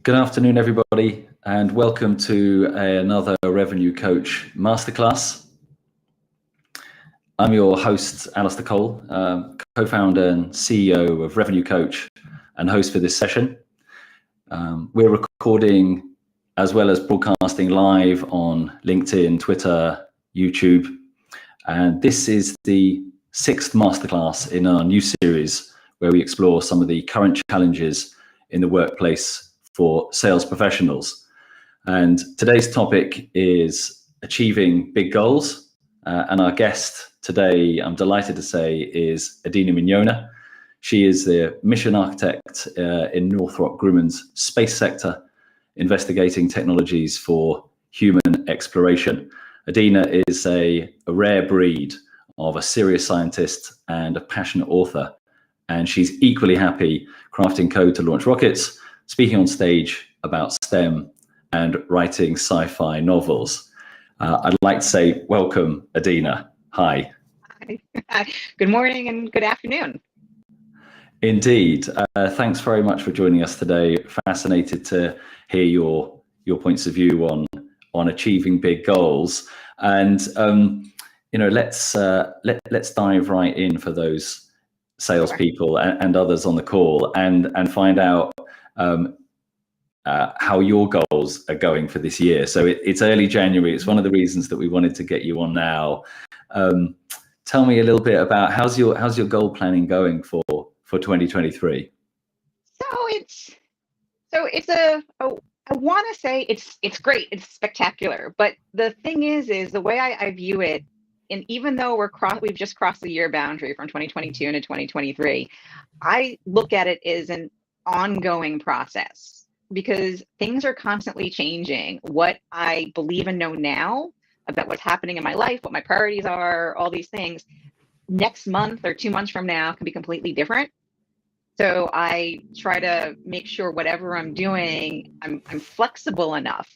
Good afternoon, everybody, and welcome to another Revenue Coach Masterclass. I'm your host, Alistair Cole, co-founder and CEO of Revenue Coach and host for this session. We're recording as well as broadcasting live on LinkedIn, Twitter, YouTube, and this is the 6th masterclass in our new series where we explore some of the current challenges in the workplace for sales professionals. And today's topic is achieving big goals. And our guest today, I'm delighted to say, is Adina Mignona. She is the mission architect in Northrop Grumman's space sector, investigating technologies for human exploration. Adina is a rare breed of a serious scientist and a passionate author. And she's equally happy crafting code to launch rockets, speaking on stage about STEM, and writing sci-fi novels. I'd like to say welcome, Adina. Hi. Hi. Good morning and good afternoon. Indeed. Thanks very much for joining us today. Fascinated to hear your points of view on achieving big goals. And let's dive right in for those salespeople and others on the call and find out how your goals are going for this year. So it's early January. It's one of the reasons that we wanted to get you on now. Tell me a little bit about how's your goal planning going for 2023? I want to say it's great. It's spectacular. But the thing is the way I view it, and even though we've just crossed the year boundary from 2022 into 2023, I look at it as an ongoing process because things are constantly changing. What I believe and know now about what's happening in my life, what my priorities are, all these things, next month or 2 months from now can be completely different. So I try to make sure whatever I'm doing, I'm flexible enough.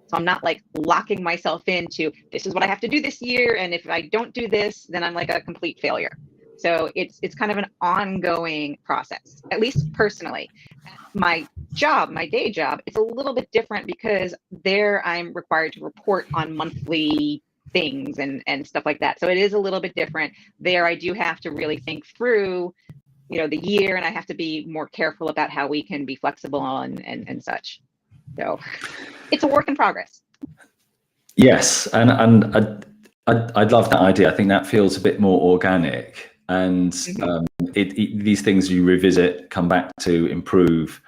So I'm not like locking myself into this is what I have to do this year. And if I don't do this, then I'm like a complete failure. So it's kind of an ongoing process, at least personally. My day job, it's a little bit different because there I'm required to report on monthly things and stuff like that. So it is a little bit different. There I do have to really think through, the year, and I have to be more careful about how we can be flexible and such. So it's a work in progress. Yes, and I'd love that idea. I think that feels a bit more organic, and these things you revisit, come back to, improve.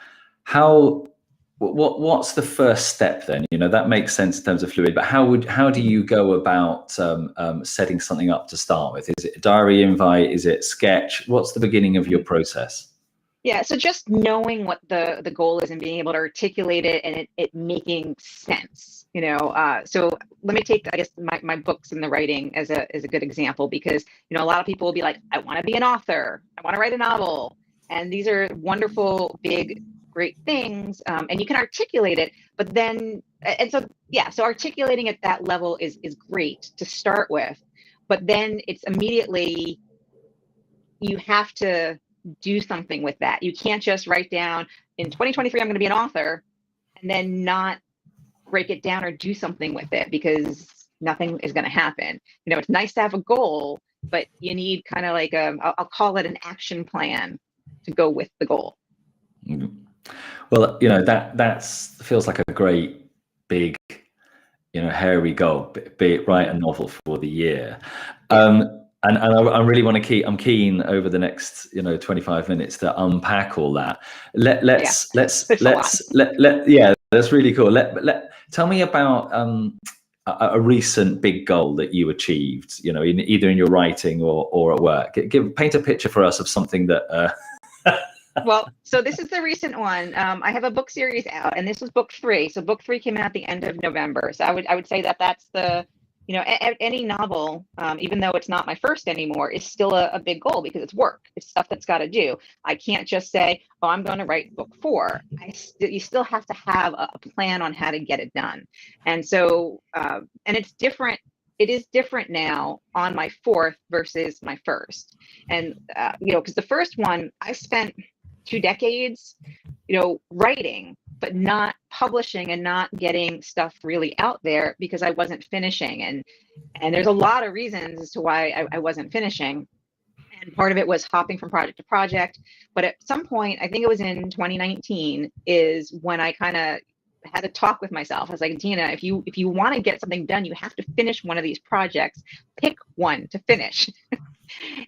What's the first step then? That makes sense in terms of fluid, but how do you go about setting something up to start with? Is it a diary invite? Is it sketch? What's the beginning of your process? Yeah, so just knowing what the goal is and being able to articulate it and it making sense, So let me take, I guess, my books and the writing as a good example, because, a lot of people will be like, I want to be an author. I want to write a novel. And these are wonderful, big, great things. And you can articulate it, but then, so articulating at that level is great to start with, but then it's immediately, you have to do something with that. You can't just write down in 2023, I'm going to be an author, and then not break it down or do something with it, because nothing is going to happen. It's nice to have a goal, but you need kind of like I'll call it an action plan to go with the goal. Well, that feels like a great big, hairy goal, be it write a novel for the year. And I really want to I'm keen over the next 25 minutes to unpack all that. That's really cool. Tell me about a recent big goal that you achieved, either in your writing or at work. Paint a picture for us of something that. Well, so this is the recent one. I have a book series out, and this was book 3. So book 3 came out at the end of November. So I would say that's the. Any novel, even though it's not my first anymore, is still a big goal because it's work. It's stuff that's got to do. I can't just say, oh, I'm going to write book 4. You still have to have a plan on how to get it done. And so, and it's different. It is different now on my 4th versus my first. And, because the first one, I spent 2 decades, writing but not publishing and not getting stuff really out there because I wasn't finishing. And there's a lot of reasons as to why I wasn't finishing. And part of it was hopping from project to project. But at some point, I think it was in 2019, is when I kind of had a talk with myself. I was like, Dina, if you want to get something done, you have to finish one of these projects. Pick one to finish.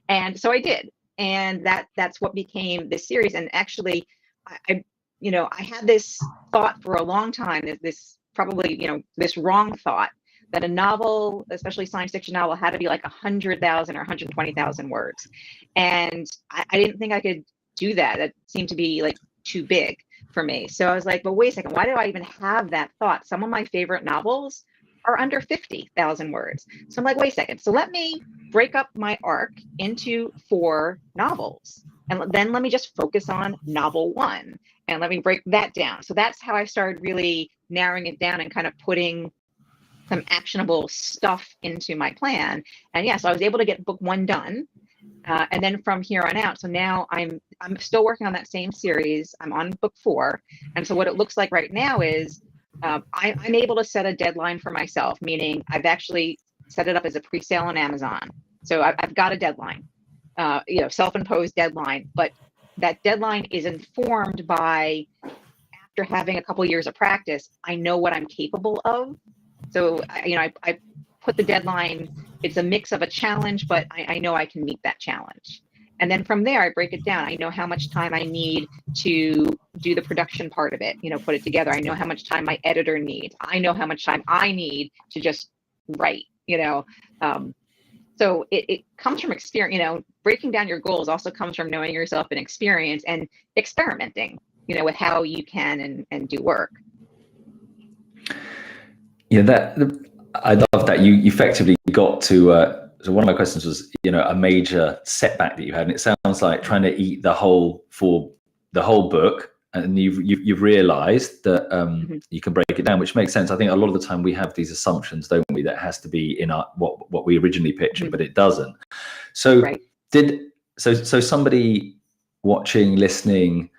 And so I did. And that's what became this series. And actually, I had this thought for a long time, this probably, this wrong thought, that a novel, especially science fiction novel, had to be like 100,000 or 120,000 words. And I didn't think I could do that. That seemed to be like too big for me. So I was like, but wait a second, why do I even have that thought? Some of my favorite novels are under 50,000 words. So I'm like, wait a second. So let me break up my arc into 4 novels. And then let me just focus on novel 1 and let me break that down. So that's how I started really narrowing it down and kind of putting some actionable stuff into my plan. And yeah, so I was able to get book 1 done. And then from here on out, so now I'm still working on that same series. I'm on book 4. And so what it looks like right now is I'm able to set a deadline for myself, meaning I've actually set it up as a pre-sale on Amazon. So I've got a deadline, self-imposed deadline, but that deadline is informed by, after having a couple years of practice, I know what I'm capable of. So, I put the deadline, it's a mix of a challenge, but I know I can meet that challenge. And then from there, I break it down. I know how much time I need to do the production part of it, put it together. I know how much time my editor needs. I know how much time I need to just write, So it comes from experience, breaking down your goals also comes from knowing yourself and experience and experimenting, with how you can and do work. Yeah, I love that you effectively got to. So one of my questions was, a major setback that you had, and it sounds like trying to eat the whole book, and you've realised that you can break it down, which makes sense. I think a lot of the time we have these assumptions, don't we, that has to be in our what we originally pictured, but it doesn't. So right. So somebody watching, listening,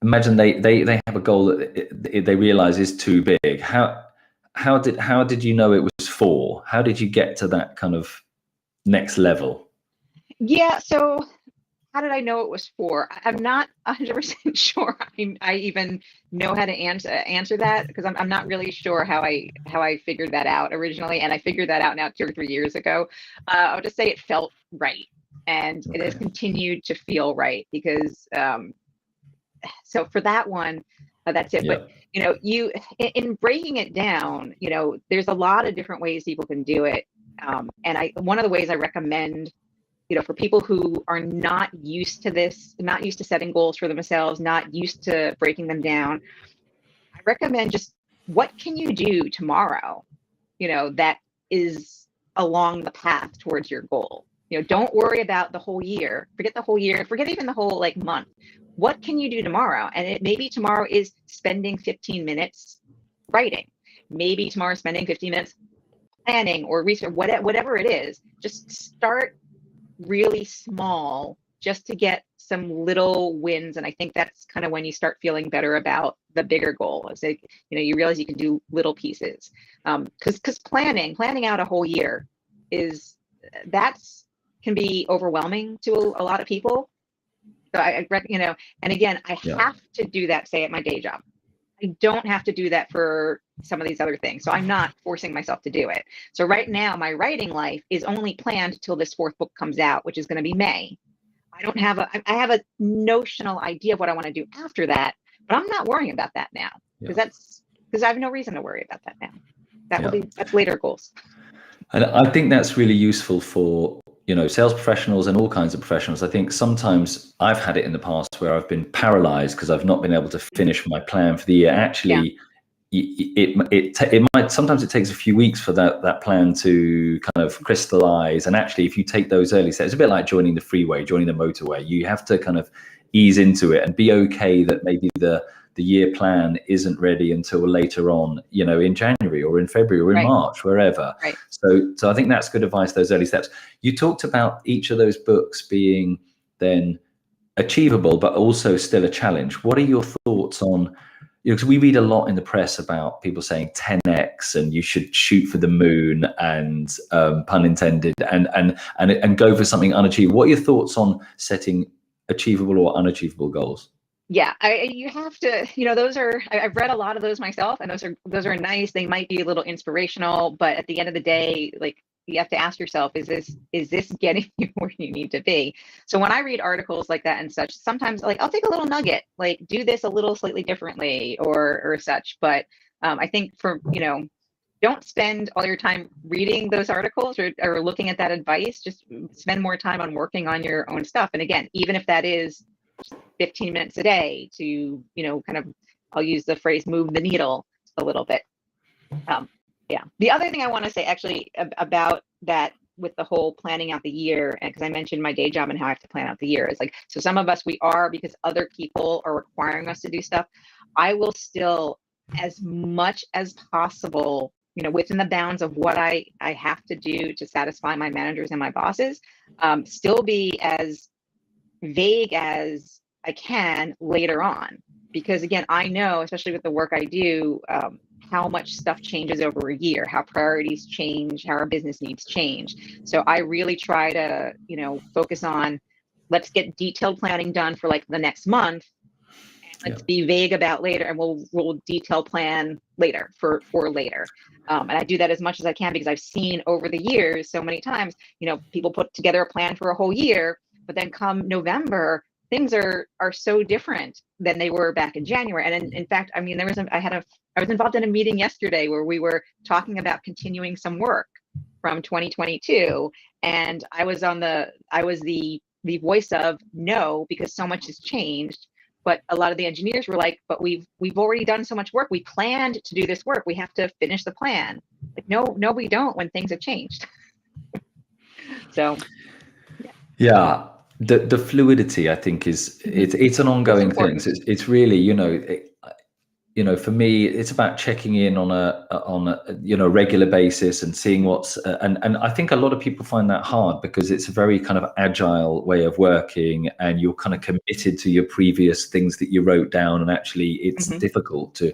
imagine they have a goal that they realize is too big. How did you know it was 4? How did you get to that kind of next level? Yeah, so how did I know it was 4? I'm not 100% sure I even know how to answer that, because I'm not really sure how I figured that out originally, and I figured that out now 2 or 3 years ago. I would just say it felt right, and it has continued to feel right, because so for that one, that's it. Yeah. But you in breaking it down, there's a lot of different ways people can do it, and one of the ways I recommend, for people who are not used to this, not used to setting goals for themselves, not used to breaking them down, I recommend just, what can you do tomorrow, that is along the path towards your goal. Don't worry about the whole year. Forget the whole year. Forget even the whole month. What can you do tomorrow? And maybe tomorrow is spending 15 minutes writing. Maybe tomorrow is spending 15 minutes planning or research, whatever it is. Just start really small, just to get some little wins. And I think that's kind of when you start feeling better about the bigger goal. It's like, you realize you can do little pieces. Because planning out a whole year can be overwhelming to a lot of people. So and again, I have to do that, say, at my day job. I don't have to do that for some of these other things. So I'm not forcing myself to do it. So right now, my writing life is only planned till this 4th book comes out, which is going to be May. I have a notional idea of what I want to do after that, but I'm not worrying about that now, because I have no reason to worry about that now. That's later goals. And I think that's really useful for, sales professionals and all kinds of professionals. I think sometimes I've had it in the past where I've been paralyzed because I've not been able to finish my plan for the year. Actually, it might, sometimes it takes a few weeks for that plan to kind of crystallize. And actually, if you take those early steps, it's a bit like joining the freeway, joining the motorway. You have to kind of ease into it and be okay that maybe the year plan isn't ready until later on, in January or in February or in March, wherever. Right. So I think that's good advice, those early steps. You talked about each of those books being then achievable, but also still a challenge. What are your thoughts on, because we read a lot in the press about people saying 10x and you should shoot for the moon and pun intended, and go for something unachievable. What are your thoughts on setting achievable or unachievable goals? Yeah, you have to, I've read a lot of those myself, and those are nice. They might be a little inspirational, but at the end of the day, like, you have to ask yourself, is this getting you where you need to be? So when I read articles like that and such, sometimes, like, I'll take a little nugget, like, do this a little slightly differently or such. But I think don't spend all your time reading those articles or looking at that advice. Just spend more time on working on your own stuff. And again, even if that is 15 minutes a day to, kind of, I'll use the phrase, move the needle a little bit. Yeah. The other thing I want to say actually about that with the whole planning out the year, and because I mentioned my day job and how I have to plan out the year, is like, so some of us, we are, because other people are requiring us to do stuff. I will still, as much as possible, within the bounds of what I have to do to satisfy my managers and my bosses, still be as vague as I can later on. Because again, I know, especially with the work I do, how much stuff changes over a year, how priorities change, how our business needs change. So I really try to, focus on, let's get detailed planning done for like the next month. And let's be vague about later, and we'll detail plan later for later. And I do that as much as I can, because I've seen over the years so many times, people put together a plan for a whole year, but then come November, things are so different than they were back in January. And in fact, I mean, I was involved in a meeting yesterday where we were talking about continuing some work from 2022, and I was the voice of no, because so much has changed. But a lot of the engineers were like, but we've already done so much work. We planned to do this work. We have to finish the plan. Like, no, we don't, when things have changed. So, yeah. The fluidity, I think, it's an ongoing thing. So it's really, for me, it's about checking in on a regular basis and seeing what's and I think a lot of people find that hard, because it's a very kind of agile way of working, and you're kind of committed to your previous things that you wrote down, and actually it's difficult to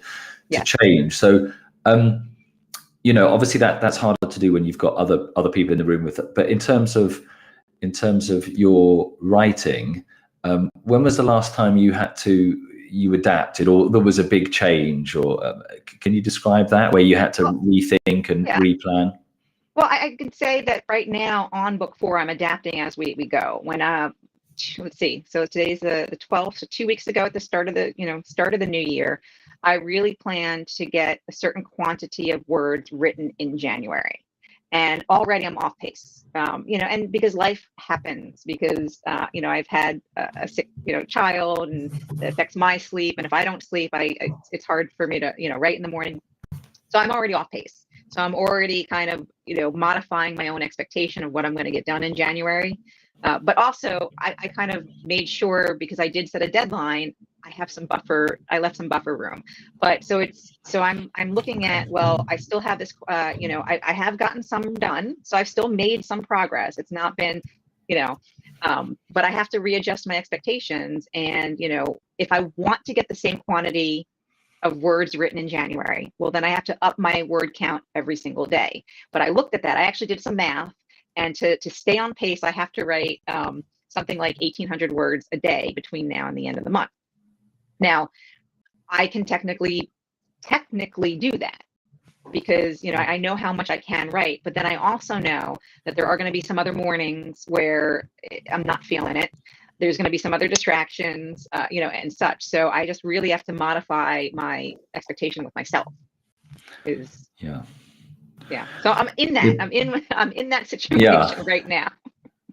change. So obviously that's harder to do when you've got other people in the room with it. But in terms of your writing, when was the last time you adapted, or there was a big change, or can you describe that, where you had to rethink and replan? Well, I can say that right now on book 4, I'm adapting as we go. When let's see, so today's the 12th, so 2 weeks ago at the start of the new year, I really planned to get a certain quantity of words written in January. And already I'm off pace, and because life happens, because, I've had a sick, child, and it affects my sleep. And if I don't sleep, it's hard for me to, write in the morning. So I'm already off pace. So I'm already kind of, modifying my own expectation of what I'm going to get done in January. But also I kind of made sure, because I did set a deadline, I left some buffer room. But so I'm looking at, well, I still have this, I have gotten some done. So I've still made some progress. It's not been, but I have to readjust my expectations. And, if I want to get the same quantity of words written in January, well, then I have to up my word count every single day. But I looked at that. I actually did some math. And to stay on pace, I have to write something like 1,800 words a day between now and the end of the month. Now, I can technically do that, because, I know how much I can write, but then I also know that there are going to be some other mornings where I'm not feeling it. There's going to be some other distractions, and such. So I just really have to modify my expectation with myself. Yeah. So I'm in that. I'm in that situation right now.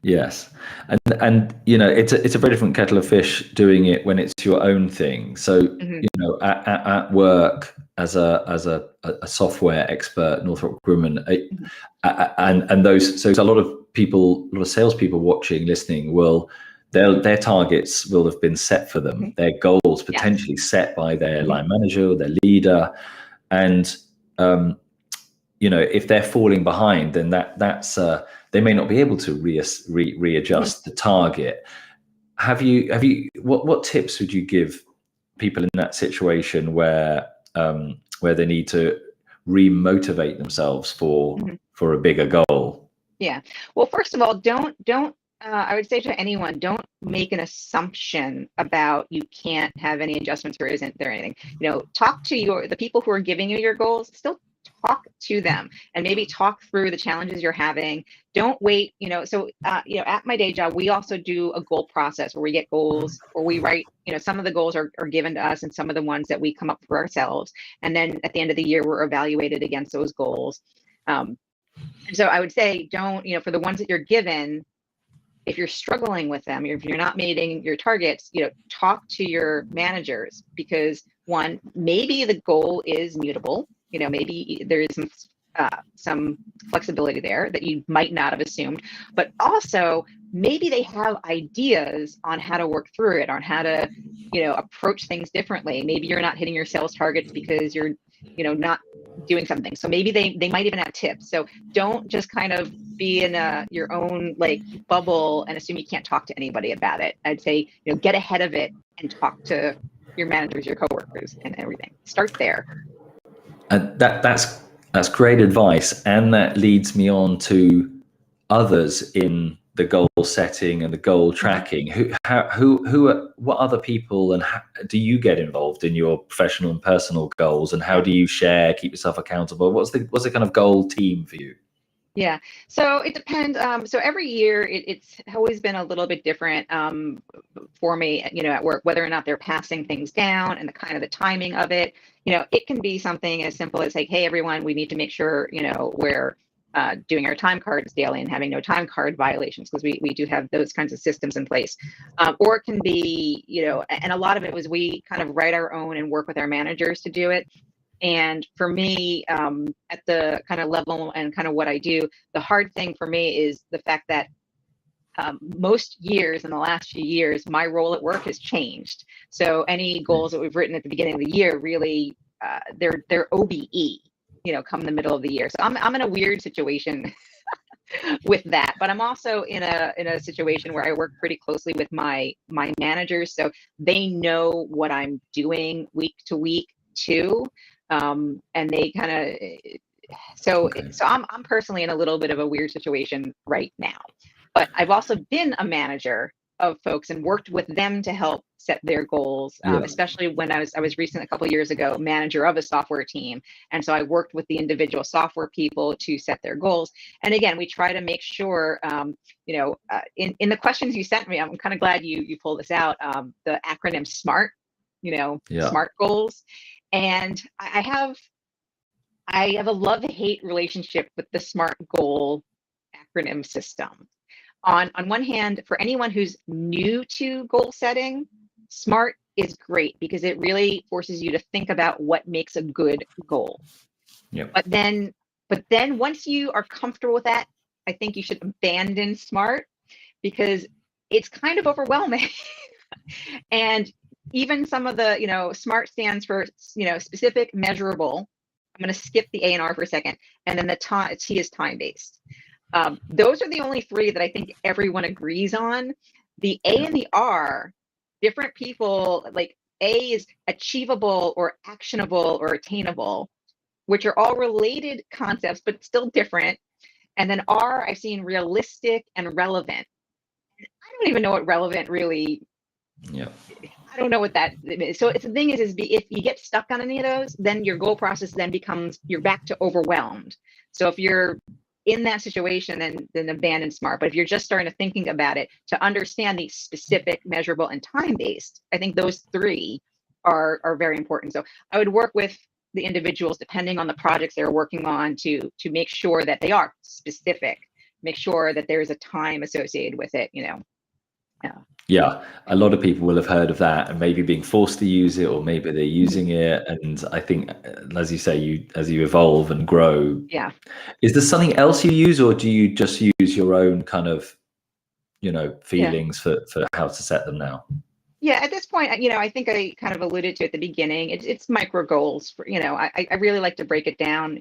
Yes, and it's a very different kettle of fish doing it when it's your own thing. So at work as a software expert, Northrop Grumman, and so a lot of salespeople watching, listening their targets will have been set for them, their goals potentially set by their line manager, their leader, and if they're falling behind, then that's they may not be able to readjust the target. have you what tips would you give people in that situation where they need to re-motivate themselves for a bigger goal? Yeah. Well, first of all, don't I would say to anyone, don't make an assumption about you can't have any adjustments or isn't there anything. Talk to the people who are giving you your goals. Still talk to them and maybe talk through the challenges you're having. Don't wait. So at my day job, we also do a goal process where we get goals, or we write. Some of the goals are given to us, and some of the ones that we come up for ourselves. And then at the end of the year, we're evaluated against those goals. And so I would say, don't, for the ones that you're given, if you're struggling with them, if you're not meeting your targets, talk to your managers, because one, maybe the goal is mutable. Maybe there is some flexibility there that you might not have assumed, but also maybe they have ideas on how to work through it, on how to, approach things differently. Maybe you're not hitting your sales targets because you're, not doing something. So maybe they might even have tips. So don't just kind of be in your own bubble and assume you can't talk to anybody about it. I'd say, get ahead of it and talk to your managers, your coworkers, and everything. Start there. That's great advice, and that leads me on to others in the goal setting and the goal tracking. What other people and how do you get involved in your professional and personal goals, and how do you keep yourself accountable? What's the kind of goal team for you? Yeah, so it depends. So every year it's always been a little bit different for me, at work, whether or not they're passing things down and the timing of it. It can be something as simple as hey, everyone, we need to make sure, we're doing our time cards daily and having no time card violations, because we do have those kinds of systems in place. Or it can be, and a lot of it was we kind of write our own and work with our managers to do it. And for me, at the kind of level and kind of what I do, the hard thing for me is the fact that most years in the last few years, my role at work has changed. So any goals that we've written at the beginning of the year, really, they're OBE, come the middle of the year. So I'm in a weird situation with that, but I'm also in a situation where I work pretty closely with my managers, so they know what I'm doing week to week too. And they kind of, so I'm personally in a little bit of a weird situation right now, but I've also been a manager of folks and worked with them to help set their goals, especially when I was recent, a couple of years ago, manager of a software team. And so I worked with the individual software people to set their goals. And again, we try to make sure, in the questions you sent me, I'm kind of glad you pulled this out, the acronym SMART, SMART goals. And I have a love-hate relationship with the SMART goal acronym system. On one hand, for anyone who's new to goal setting, SMART is great because it really forces you to think about what makes a good goal. Yep. But then once you are comfortable with that, I think you should abandon SMART, because it's kind of overwhelming. And even some of the, SMART stands for, specific, measurable. I'm going to skip the A and R for a second. And then the T is time-based. Those are the only three that I think everyone agrees on. The A and the R, different people, A is achievable or actionable or attainable, which are all related concepts, but still different. And then R, I've seen realistic and relevant. I don't even know what relevant really. Yeah. I don't know what that is. So the thing is if you get stuck on any of those, then your goal process then becomes, you're back to overwhelmed. So if you're in that situation, then abandon SMART. But if you're just starting to thinking about it, to understand the specific, measurable, and time-based, I think those three are very important. So I would work with the individuals depending on the projects they're working on to make sure that they are specific, make sure that there's a time associated with it, Yeah, a lot of people will have heard of that and maybe being forced to use it, or maybe they're using it. And I think, as you say, as you evolve and grow, is there something else you use, or do you just use your own kind of, feelings for how to set them now? Yeah, at this point, I think I kind of alluded to at the beginning. It's micro goals. I really like to break it down.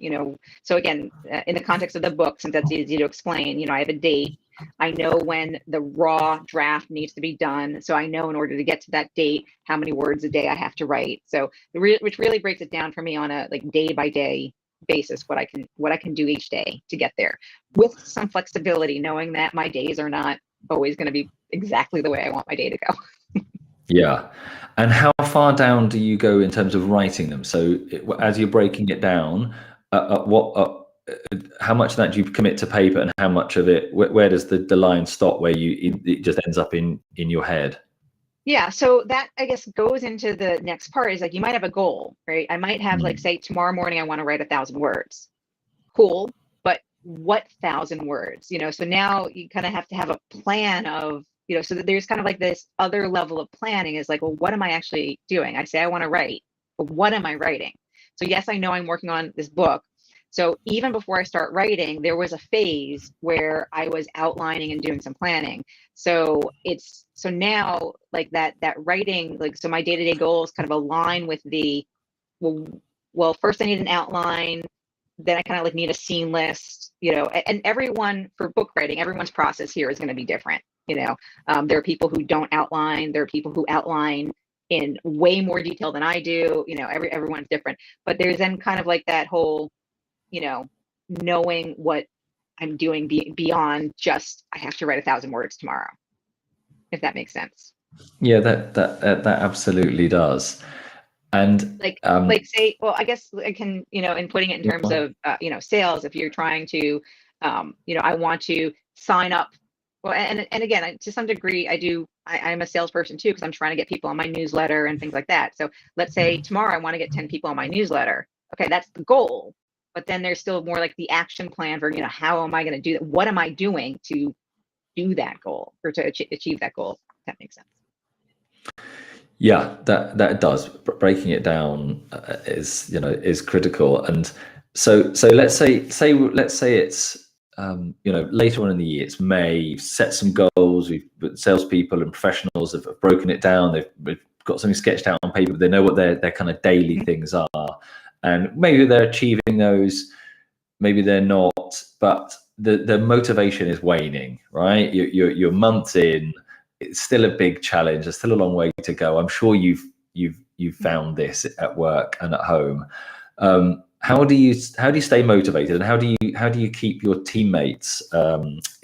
So again, in the context of the book, since that's easy to explain, I have a date. I know when the raw draft needs to be done. So I know in order to get to that date, how many words a day I have to write. So which really breaks it down for me on a like day by day basis, what I can do each day to get there, with some flexibility, knowing that my days are not always going to be exactly the way I want my day to go. Yeah. And how far down do you go in terms of writing them? So as you're breaking it down, how much of that do you commit to paper, and how much of it, where does the line stop where it just ends up in your head? Yeah, so that I guess goes into the next part is like you might have a goal, right? I might have like say tomorrow morning I want to write 1,000 words. Cool, but what 1,000 words? So now you kind of have to have a plan of, so that there's kind of like this other level of planning is like, well, what am I actually doing? I say I want to write, but what am I writing? So yes, I know I'm working on this book. So even before I start writing, there was a phase where I was outlining and doing some planning. So now like that writing, like, so my day-to-day goals kind of align with the, well, first I need an outline, then I kind of like need a scene list, and everyone for book writing, everyone's process here is going to be different. There are people who don't outline, there are people who outline in way more detail than I do. Everyone's different, but there's then kind of like that whole, knowing what I'm doing beyond just I have to write 1,000 words tomorrow, if that makes sense. Yeah, that absolutely does. And like say, well, I guess I can, in putting it in terms of, sales, if you're trying to, I want to sign up. Well, and again, to some degree, I'm a salesperson too, because I'm trying to get people on my newsletter and things like that. So let's say tomorrow I want to get 10 people on my newsletter. Okay, that's the goal. But then there's still more like the action plan for, how am I going to do that? What am I doing to do that goal or to achieve that goal? If that makes sense. Yeah, that does. Breaking it down is critical. And so let's say it's later on in the year, it's May. You've set some goals. Salespeople and professionals have broken it down. They've got something sketched out on paper. But they know what their kind of daily things are, and maybe they're achieving those. Maybe they're not. But the motivation is waning. Right? You're months in. It's still a big challenge. There's still a long way to go. I'm sure you've found this at work and at home. How do you stay motivated, and how do you keep your teammates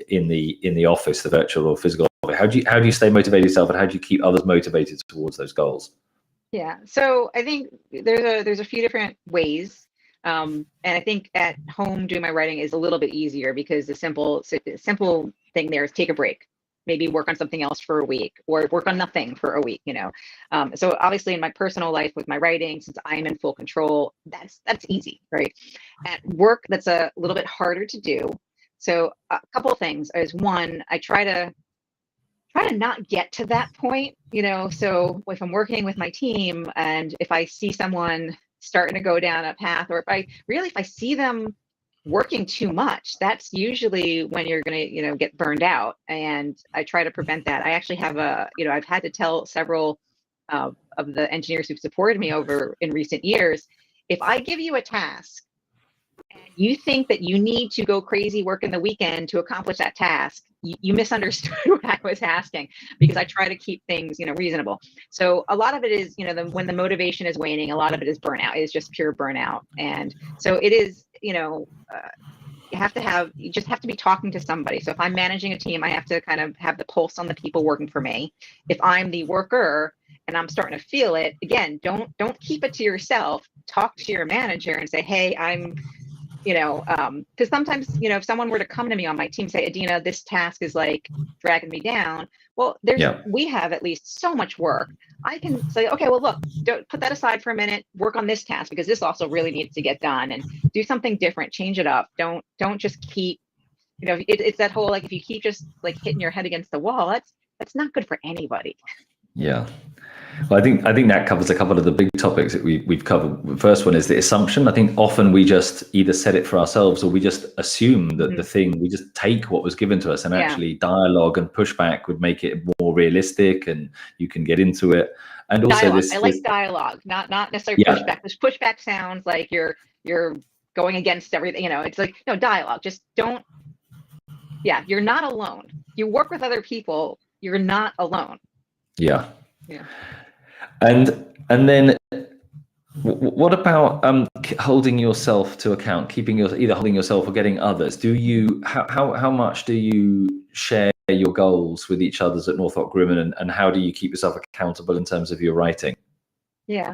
in the office, the virtual or physical office? How do you stay motivated yourself, and how do you keep others motivated towards those goals? Yeah, so I think there's a few different ways. And I think at home doing my writing is a little bit easier because the simple thing there is take a break. Maybe work on something else for a week, or work on nothing for a week, So obviously in my personal life with my writing, since I'm in full control, that's easy, right? At work, that's a little bit harder to do. So a couple of things is, one, I try to not get to that point, so if I'm working with my team and if I see someone starting to go down a path, or if I see them working too much, that's usually when you're going to, get burned out. And I try to prevent that. I actually have I've had to tell several of the engineers who've supported me over in recent years, if I give you a task and you think that you need to go crazy work in the weekend to accomplish that task, you misunderstood what I was asking, because I try to keep things, reasonable. So a lot of it is, when the motivation is waning, a lot of it is burnout. It's just pure burnout. And so it is, you just have to be talking to somebody. So if I'm managing a team, I have to kind of have the pulse on the people working for me. If I'm the worker and I'm starting to feel it, again, don't keep it to yourself. Talk to your manager and say, hey, I'm, because sometimes, if someone were to come to me on my team, say, Adina, this task is like dragging me down. Well, we have at least so much work. I can say, okay, well, look, don't put that aside for a minute, work on this task, because this also really needs to get done, and do something different, change it up. Don't just keep, it's that whole, like, if you keep just like hitting your head against the wall, that's not good for anybody. Yeah. Well, I think that covers a couple of the big topics that we've covered. The first one is the assumption. I think often we just either set it for ourselves or we just assume that the thing, we just take what was given to us, and actually dialogue and pushback would make it more realistic and you can get into it. And also dialogue. I like dialogue, not necessarily pushback. This pushback sounds like you're going against everything. You know, it's like, no, dialogue. Just don't. Yeah, you're not alone. You work with other people. You're not alone. Yeah. Yeah. And then what about holding yourself to account, either holding yourself or getting others? Do you how much do you share your goals with each others at Northrop Grumman, and how do you keep yourself accountable in terms of your writing? Yeah.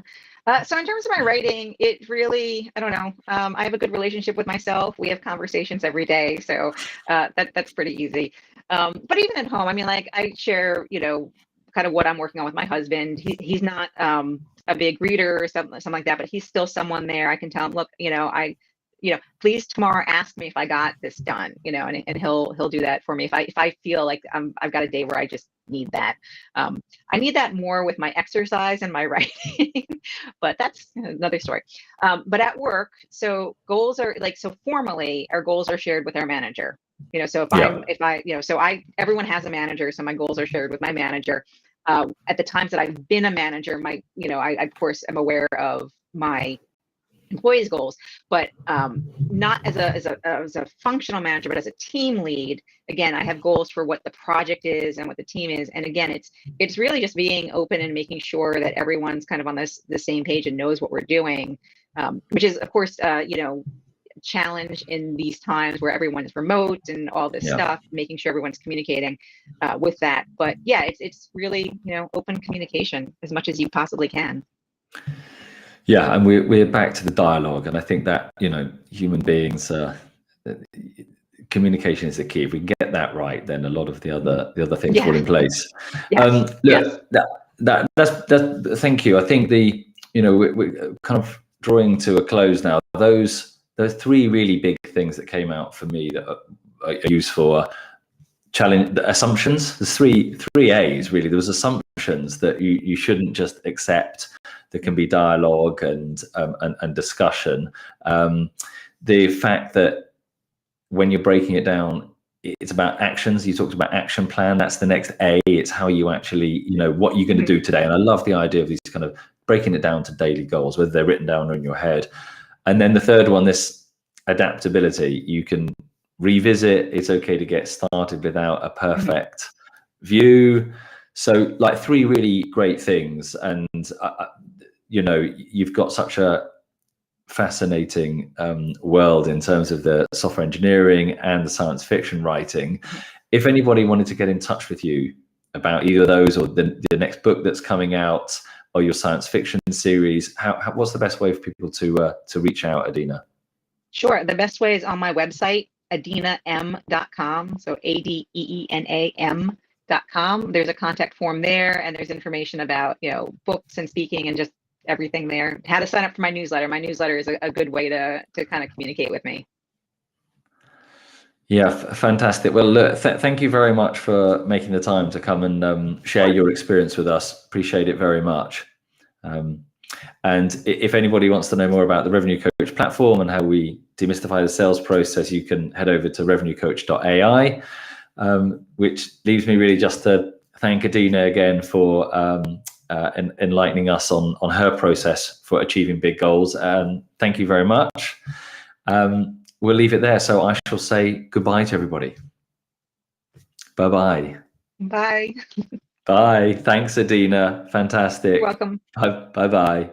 So in terms of my writing, it really, I don't know. I have a good relationship with myself. We have conversations every day, so that's pretty easy. But even at home, I mean, like, I share, you know, kind of what I'm working on with my husband. He's not a big reader or something like that, but he's still someone there. I can tell him, look, you know, please tomorrow ask me if I got this done, you know, and he'll do that for me if I feel like I've got a day where I just need that. I need that more with my exercise and my writing, but that's another story. But at work, so goals are like, so formally our goals are shared with our manager. You know, so everyone has a manager, so my goals are shared with my manager. At the times that I've been a manager, I of course am aware of my employees' goals, but not as a functional manager, but as a team lead. Again, I have goals for what the project is and what the team is, and again, it's really just being open and making sure that everyone's kind of on the same page and knows what we're doing, which is, of course, challenge in these times where everyone's remote and all this stuff, making sure everyone's communicating with that. But yeah, it's really, you know, open communication as much as you possibly can. Yeah, and we're back to the dialogue, and I think that, you know, human beings, communication is the key. If we get that right, then a lot of the other things fall in place. That's thank you. I think we're kind of drawing to a close now. Those three really big things that came out for me that are useful. Challenge the assumptions. There's three A's really. There was assumptions that you shouldn't just accept. There can be dialogue and discussion. The fact that when you're breaking it down, it's about actions. You talked about action plan. That's the next A. It's how you actually, you know, what you're going to do today. And I love the idea of these kind of breaking it down to daily goals, whether they're written down or in your head. And then the third one, this adaptability. You can revisit. It's okay to get started without a perfect view. So, like, three really great things. And you know, you've got such a fascinating world in terms of the software engineering and the science fiction writing. If anybody wanted to get in touch with you about either of those, or the next book that's coming out, or your science fiction series, what's the best way for people to reach out, Adina? Sure. The best way is on my website, adeenam.com. So ADEENAM.com. There's a contact form there, and there's information about, you know, books and speaking and just everything there. How to sign up for my newsletter. My newsletter is a good way to kind of communicate with me. Yeah, fantastic. Well, look, thank you very much for making the time to come and share your experience with us. Appreciate it very much. And if anybody wants to know more about the Revenue Coach platform and how we demystify the sales process, you can head over to revenuecoach.ai, which leaves me really just to thank Adina again for enlightening us on her process for achieving big goals. Thank you very much. We'll leave it there. So I shall say goodbye to everybody. Bye-bye. Bye. Bye. Thanks, Adina. Fantastic. You're welcome. Bye-bye.